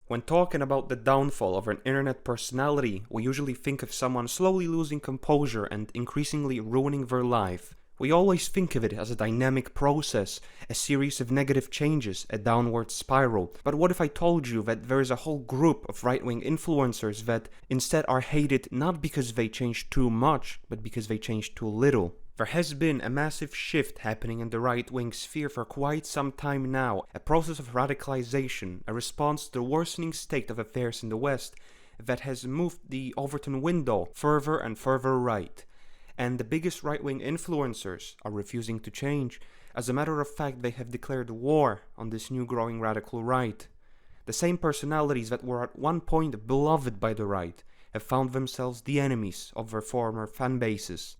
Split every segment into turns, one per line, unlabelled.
When talking about the downfall of an internet personality, we usually think of someone slowly losing composure and increasingly ruining their life. We always think of it as a dynamic process, a series of negative changes, a downward spiral. But what if I told you that there is a whole group of right-wing influencers that instead are hated not because they changed too much, but because they changed too little? There has been a massive shift happening in the right-wing sphere for quite some time now, a process of radicalization, a response to the worsening state of affairs in the West that has moved the Overton window further and further right. And the biggest right-wing influencers are refusing to change. As a matter of fact, they have declared war on this new growing radical right. The same personalities that were at one point beloved by the right have found themselves the enemies of their former fan bases.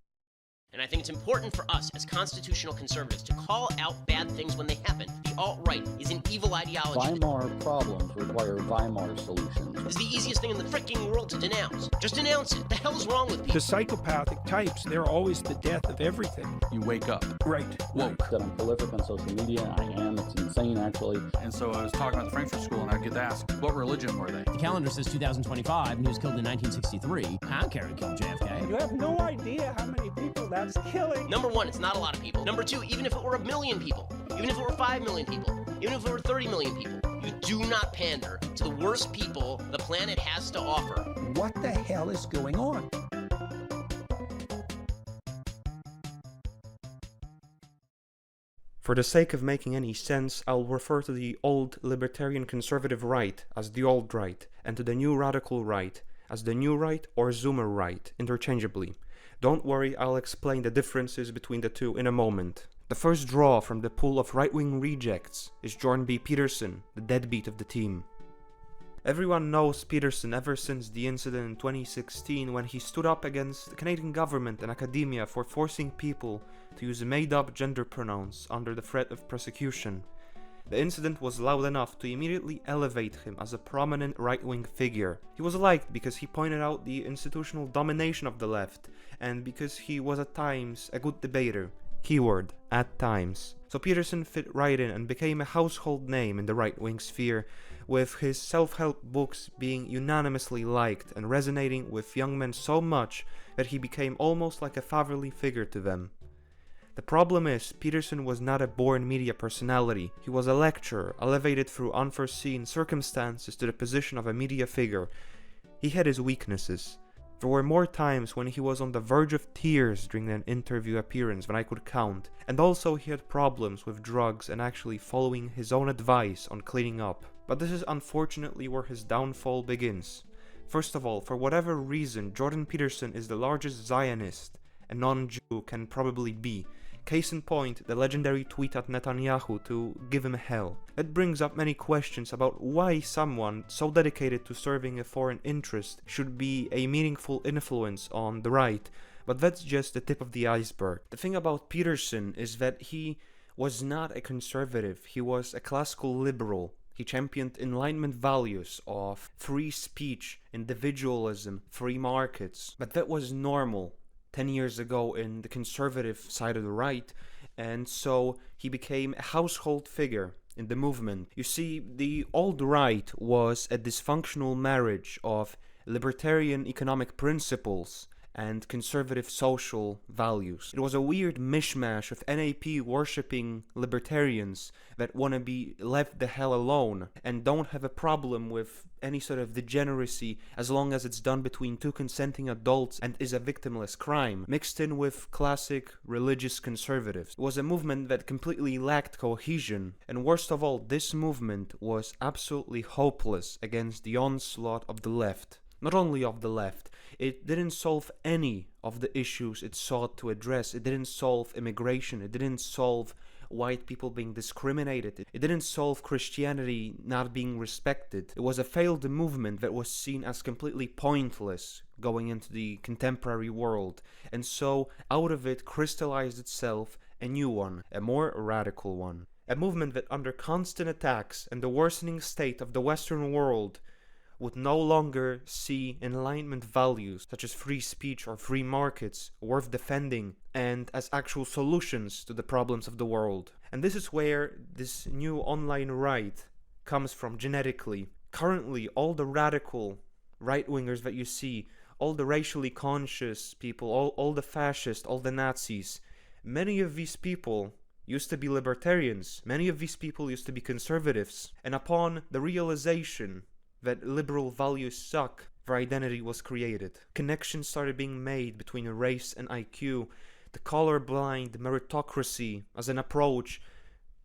And I think it's important for us as constitutional conservatives to call out bad things when they happen. The alt-right is an evil ideology.
Weimar problems require Weimar solutions.
It's the easiest thing in the freaking world to denounce. Just denounce it. What the hell's wrong with people?
The psychopathic types, they're always the death of everything.
You wake up.
Right.
Woke.
That I'm prolific on social media. I am. It's insane, actually.
And so I was talking about the Frankfurt School, and I'd get asked, what religion were they?
The calendar says 2025, and he was killed in 1963. I don't care who killed JFK.
You have no idea how many people that's killing.
Number one, it's not a lot of people. Number two, even if it were 1 million people, even if it were 5 million people, even if it were 30 million people, you do not pander to the worst people the planet has to offer.
What the hell is going on?
For the sake of making any sense, I'll refer to the old libertarian conservative right as the old right, and to the new radical right as the new right or Zoomer right, interchangeably. Don't worry, I'll explain the differences between the two in a moment. The first draw from the pool of right-wing rejects is Jordan B. Peterson, the deadbeat of the team. Everyone knows Peterson ever since the incident in 2016 when he stood up against the Canadian government and academia for forcing people to use made-up gender pronouns under the threat of prosecution. The incident was loud enough to immediately elevate him as a prominent right-wing figure. He was liked because he pointed out the institutional domination of the left, and because he was at times a good debater. Keyword, at times. So Peterson fit right in and became a household name in the right-wing sphere, with his self-help books being unanimously liked and resonating with young men so much that he became almost like a fatherly figure to them. The problem is, Peterson was not a born media personality. He was a lecturer, elevated through unforeseen circumstances to the position of a media figure. He had his weaknesses. There were more times when he was on the verge of tears during an interview appearance than I could count, and also he had problems with drugs and actually following his own advice on cleaning up. But this is unfortunately where his downfall begins. First of all, for whatever reason, Jordan Peterson is the largest Zionist a non-Jew can probably be. Case in point, the legendary tweet at Netanyahu to give him hell. That brings up many questions about why someone so dedicated to serving a foreign interest should be a meaningful influence on the right, but that's just the tip of the iceberg. The thing about Peterson is that he was not a conservative, he was a classical liberal. He championed Enlightenment values of free speech, individualism, free markets, but that was normal 10 years ago in the conservative side of the right, and so he became a household figure in the movement. You see, the old right was a dysfunctional marriage of libertarian economic principles and conservative social values. It was a weird mishmash of NAP worshipping libertarians that want to be left the hell alone and don't have a problem with any sort of degeneracy as long as it's done between two consenting adults and is a victimless crime, mixed in with classic religious conservatives. It was a movement that completely lacked cohesion, and worst of all, this movement was absolutely hopeless against the onslaught of the left. Not only of the left, it didn't solve any of the issues it sought to address. It didn't solve immigration, it didn't solve white people being discriminated, it didn't solve Christianity not being respected. It was a failed movement that was seen as completely pointless going into the contemporary world, and so out of it crystallized itself a new one, a more radical one. A movement that under constant attacks and the worsening state of the Western world would no longer see Enlightenment values such as free speech or free markets worth defending and as actual solutions to the problems of the world. And this is where this new online right comes from genetically. Currently, all the radical right-wingers that you see, all the racially conscious people, all the fascists, all the Nazis, many of these people used to be libertarians, many of these people used to be conservatives, and upon the realization that liberal values suck, their identity was created. Connections started being made between race and IQ. The colorblind meritocracy as an approach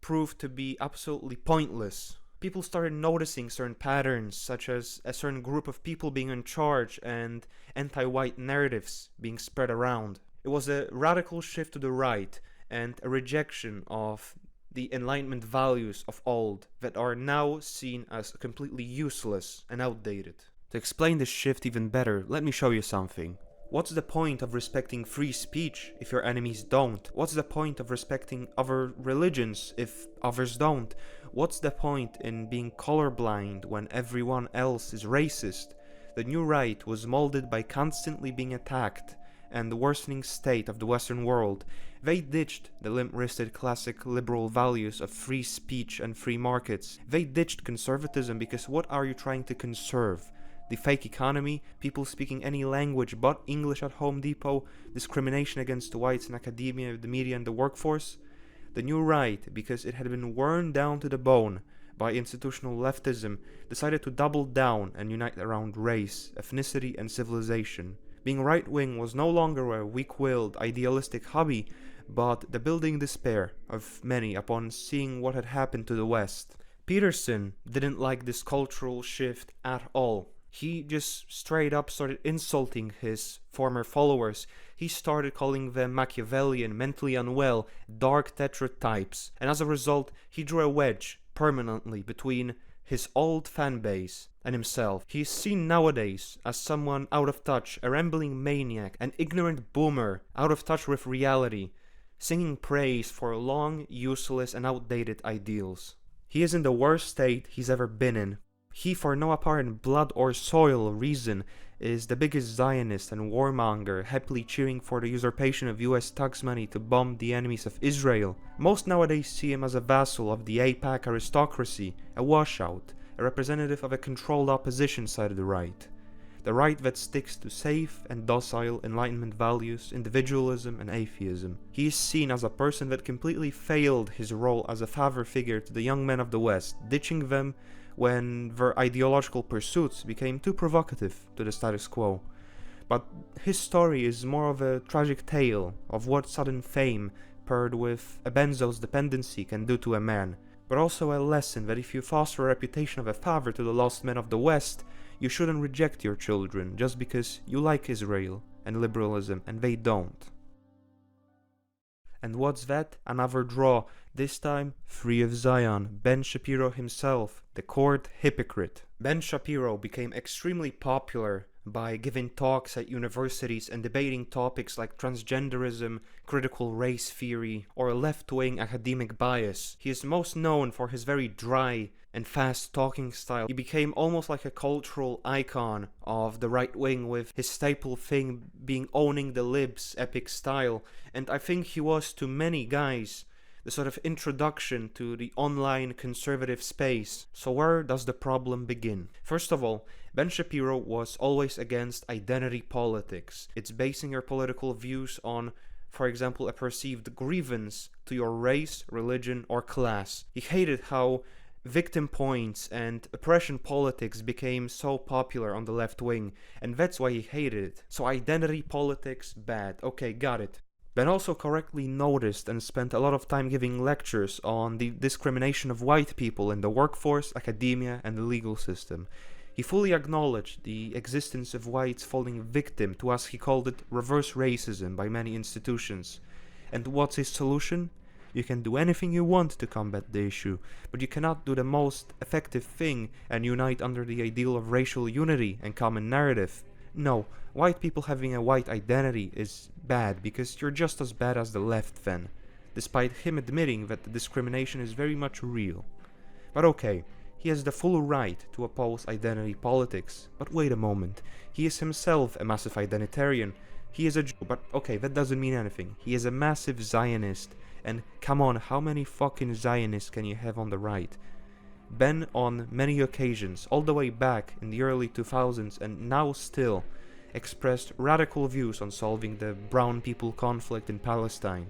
proved to be absolutely pointless. People started noticing certain patterns, such as a certain group of people being in charge and anti-white narratives being spread around. It was a radical shift to the right and a rejection of the Enlightenment values of old that are now seen as completely useless and outdated. To explain this shift even better, let me show you something. What's the point of respecting free speech if your enemies don't? What's the point of respecting other religions if others don't? What's the point in being colorblind when everyone else is racist? The new right was molded by constantly being attacked and the worsening state of the Western world. They ditched the limp-wristed classic liberal values of free speech and free markets. They ditched conservatism because what are you trying to conserve? The fake economy, people speaking any language but English at Home Depot, discrimination against whites in academia, the media and the workforce? The new right, because it had been worn down to the bone by institutional leftism, decided to double down and unite around race, ethnicity and civilization. Being right-wing was no longer a weak-willed, idealistic hobby, but the building despair of many upon seeing what had happened to the West. Peterson didn't like this cultural shift at all. He just straight up started insulting his former followers. He started calling them Machiavellian, mentally unwell, dark tetrad types, and as a result, he drew a wedge permanently between his old fan base and himself. He is seen nowadays as someone out of touch, a rambling maniac, an ignorant boomer, out of touch with reality, singing praise for long, useless, and outdated ideals. He is in the worst state he's ever been in. He, for no apparent blood or soil reason, is the biggest Zionist and warmonger, happily cheering for the usurpation of US tax money to bomb the enemies of Israel. Most nowadays see him as a vassal of the AIPAC aristocracy, a washout, a representative of a controlled opposition side of the right. The right that sticks to safe and docile Enlightenment values, individualism and atheism. He is seen as a person that completely failed his role as a father figure to the young men of the West, ditching them when their ideological pursuits became too provocative to the status quo. But his story is more of a tragic tale of what sudden fame paired with a benzo's dependency can do to a man, but also a lesson that if you foster a reputation of a father to the lost men of the West, you shouldn't reject your children just because you like Israel and liberalism and they don't. And what's that? Another draw, this time free of Zion, Ben Shapiro himself, the court hypocrite. Ben Shapiro became extremely popular by giving talks at universities and debating topics like transgenderism, critical race theory, or left-wing academic bias. He is most known for his very dry and fast talking style. He became almost like a cultural icon of the right wing, with his staple thing being owning the libs epic style, and I think he was to many guys the sort of introduction to the online conservative space. So where does the problem begin? First of all, Ben Shapiro was always against identity politics. It's basing your political views on, for example, a perceived grievance to your race, religion, or class. He hated how victim points and oppression politics became so popular on the left wing, and that's why he hated it. So identity politics, bad. Okay, got it. Ben also correctly noticed and spent a lot of time giving lectures on the discrimination of white people in the workforce, academia, and the legal system. He fully acknowledged the existence of whites falling victim to, as he called it, reverse racism by many institutions. And what's his solution? You can do anything you want to combat the issue, but you cannot do the most effective thing and unite under the ideal of racial unity and common narrative. No, white people having a white identity is bad because you're just as bad as the left then, despite him admitting that the discrimination is very much real. But okay, he has the full right to oppose identity politics, but wait a moment, he is himself a massive identitarian. He is a Jew, but okay, that doesn't mean anything. He is a massive Zionist, and come on, how many fucking Zionists can you have on the right? Ben on many occasions, all the way back in the early 2000s and now still, expressed radical views on solving the brown people conflict in Palestine,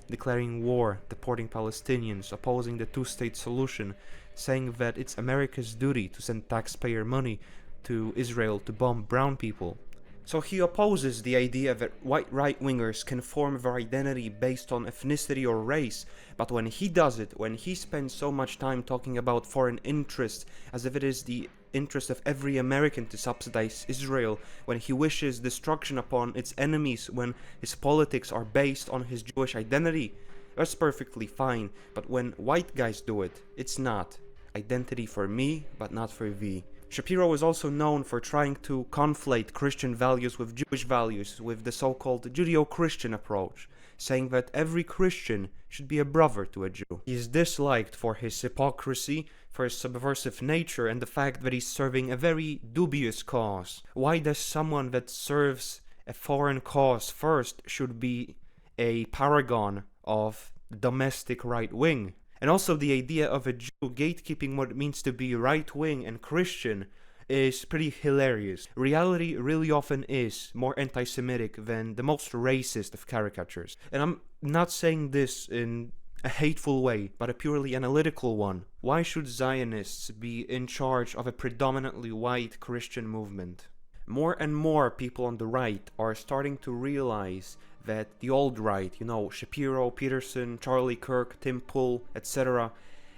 declaring war, deporting Palestinians, opposing the two-state solution, saying that it's America's duty to send taxpayer money to Israel to bomb brown people. So he opposes the idea that white right-wingers can form their identity based on ethnicity or race, but when he does it, when he spends so much time talking about foreign interests as if it is the interest of every American to subsidize Israel, when he wishes destruction upon its enemies, when his politics are based on his Jewish identity, that's perfectly fine, but when white guys do it, it's not. Identity for me, but not for thee. Shapiro is also known for trying to conflate Christian values with Jewish values with the so-called Judeo-Christian approach, saying that every Christian should be a brother to a Jew. He is disliked for his hypocrisy, for his subversive nature, and the fact that he's serving a very dubious cause. Why does someone that serves a foreign cause first should be a paragon of domestic right wing? And also the idea of a Jew gatekeeping what it means to be right-wing and Christian is pretty hilarious. Reality really often is more anti-Semitic than the most racist of caricatures. And I'm not saying this in a hateful way, but a purely analytical one. Why should Zionists be in charge of a predominantly white Christian movement? More and more people on the right are starting to realize that the old right, Shapiro, Peterson, Charlie Kirk, Tim Pool, etc.,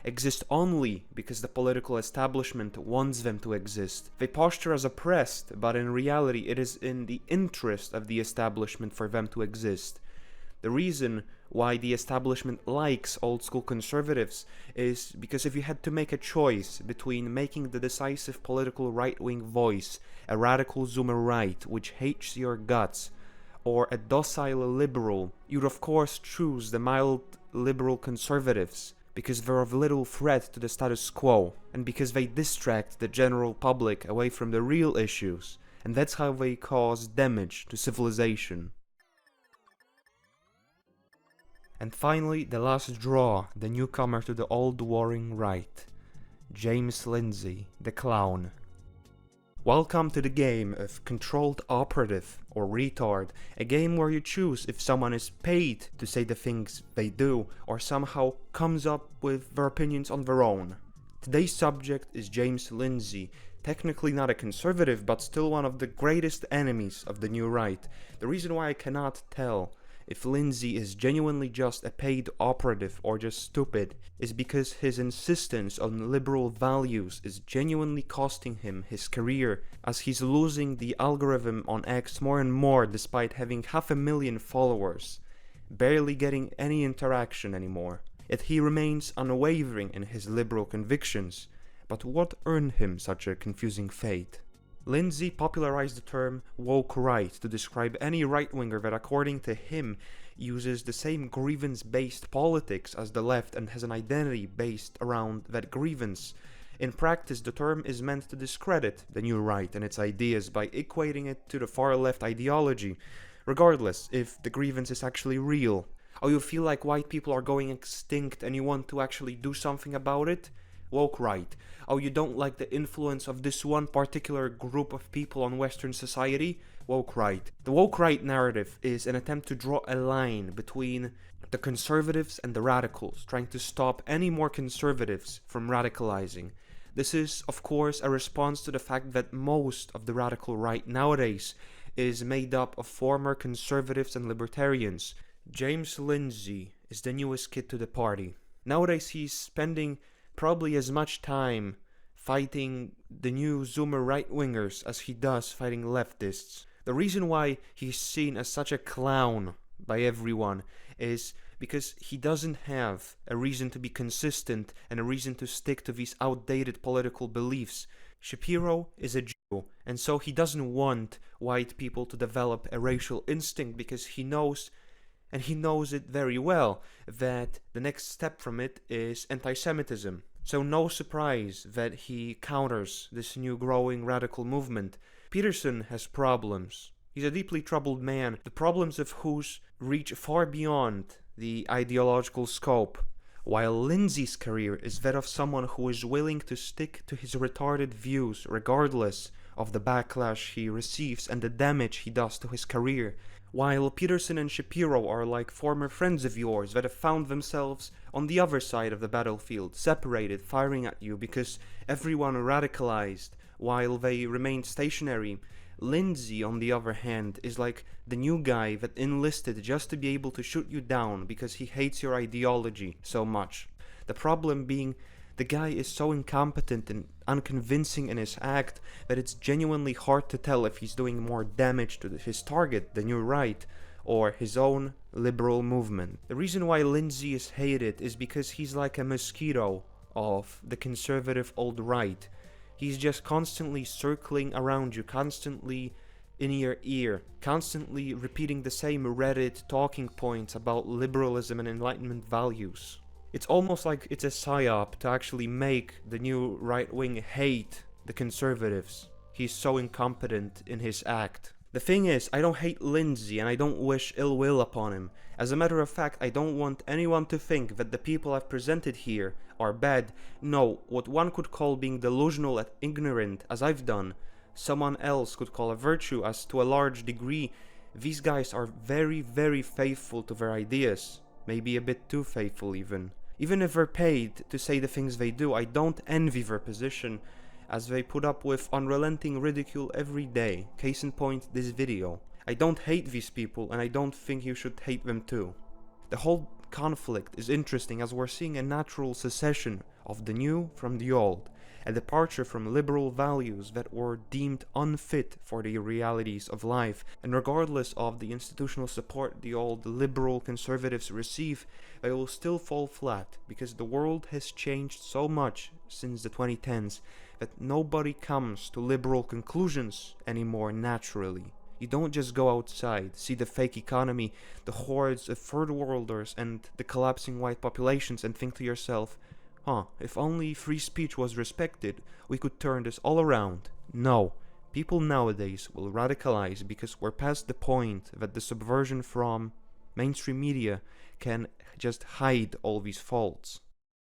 exist only because the political establishment wants them to exist. They posture as oppressed, but in reality it is in the interest of the establishment for them to exist. The reason why the establishment likes old-school conservatives is because if you had to make a choice between making the decisive political right-wing voice a radical zoomer right which hates your guts, or a docile liberal, you'd of course choose the mild liberal conservatives, because they're of little threat to the status quo, and because they distract the general public away from the real issues, and that's how they cause damage to civilization. And finally, the last draw, the newcomer to the old warring right, James Lindsay, the clown. Welcome to the game of Controlled Operative, or Retard, a game where you choose if someone is paid to say the things they do, or somehow comes up with their opinions on their own. Today's subject is James Lindsay, technically not a conservative, but still one of the greatest enemies of the new right. The reason why I cannot tell if Lindsay is genuinely just a paid operative or just stupid is because his insistence on liberal values is genuinely costing him his career, as he's losing the algorithm on X more and more despite having 500,000 followers, barely getting any interaction anymore. Yet he remains unwavering in his liberal convictions. But what earned him such a confusing fate? Lindsay popularized the term woke right to describe any right-winger that, according to him, uses the same grievance-based politics as the left and has an identity based around that grievance. In practice, the term is meant to discredit the new right and its ideas by equating it to the far-left ideology, regardless if the grievance is actually real. Oh, you feel like white people are going extinct and you want to actually do something about it? Woke right. Oh, you don't like the influence of this one particular group of people on Western society? Woke right. The woke right narrative is an attempt to draw a line between the conservatives and the radicals, trying to stop any more conservatives from radicalizing. This is, of course, a response to the fact that most of the radical right nowadays is made up of former conservatives and libertarians. James Lindsay is the newest kid to the party. Nowadays he's spending probably as much time fighting the new Zoomer right-wingers as he does fighting leftists. The reason why he's seen as such a clown by everyone is because he doesn't have a reason to be consistent and a reason to stick to these outdated political beliefs. Shapiro is a Jew, and so he doesn't want white people to develop a racial instinct because he knows, and he knows it very well, that the next step from it is anti-Semitism. So no surprise that he counters this new growing radical movement. Peterson has problems. He's a deeply troubled man, the problems of whose reach far beyond the ideological scope while Lindsay's career is that of someone who is willing to stick to his retarded views regardless of the backlash he receives and the damage he does to his career, while Peterson and Shapiro are like former friends of yours that have found themselves on the other side of the battlefield, separated, firing at you because everyone radicalized while they remained stationary. Lindsay, on the other hand, is like the new guy that enlisted just to be able to shoot you down because he hates your ideology so much. The problem being, the guy is so incompetent and unconvincing in his act that it's genuinely hard to tell if he's doing more damage to his target, the new right, or his own liberal movement. The reason why Lindsay is hated is because he's like a mosquito of the conservative alt-right. He's just constantly circling around you, constantly in your ear, constantly repeating the same Reddit talking points about liberalism and Enlightenment values. It's almost like it's a psyop to actually make the new right wing hate the conservatives. He's so incompetent in his act. The thing is, I don't hate Lindsay and I don't wish ill will upon him. As a matter of fact, I don't want anyone to think that the people I've presented here are bad. No, what one could call being delusional and ignorant, as I've done, someone else could call a virtue, as to a large degree, these guys are very, very faithful to their ideas. Maybe a bit too faithful even. Even if they're paid to say the things they do, I don't envy their position, as they put up with unrelenting ridicule every day. Case in point, this video. I don't hate these people, and I don't think you should hate them too. The whole conflict is interesting, as we're seeing a natural secession of the new from the old, a departure from liberal values that were deemed unfit for the realities of life, and regardless of the institutional support the old liberal conservatives receive, they will still fall flat, because the world has changed so much since the 2010s that nobody comes to liberal conclusions anymore naturally. You don't just go outside, see the fake economy, the hordes of third worlders and the collapsing white populations and think to yourself, if only free speech was respected, we could turn this all around. No, people nowadays will radicalize because we're past the point that the subversion from mainstream media can just hide all these faults.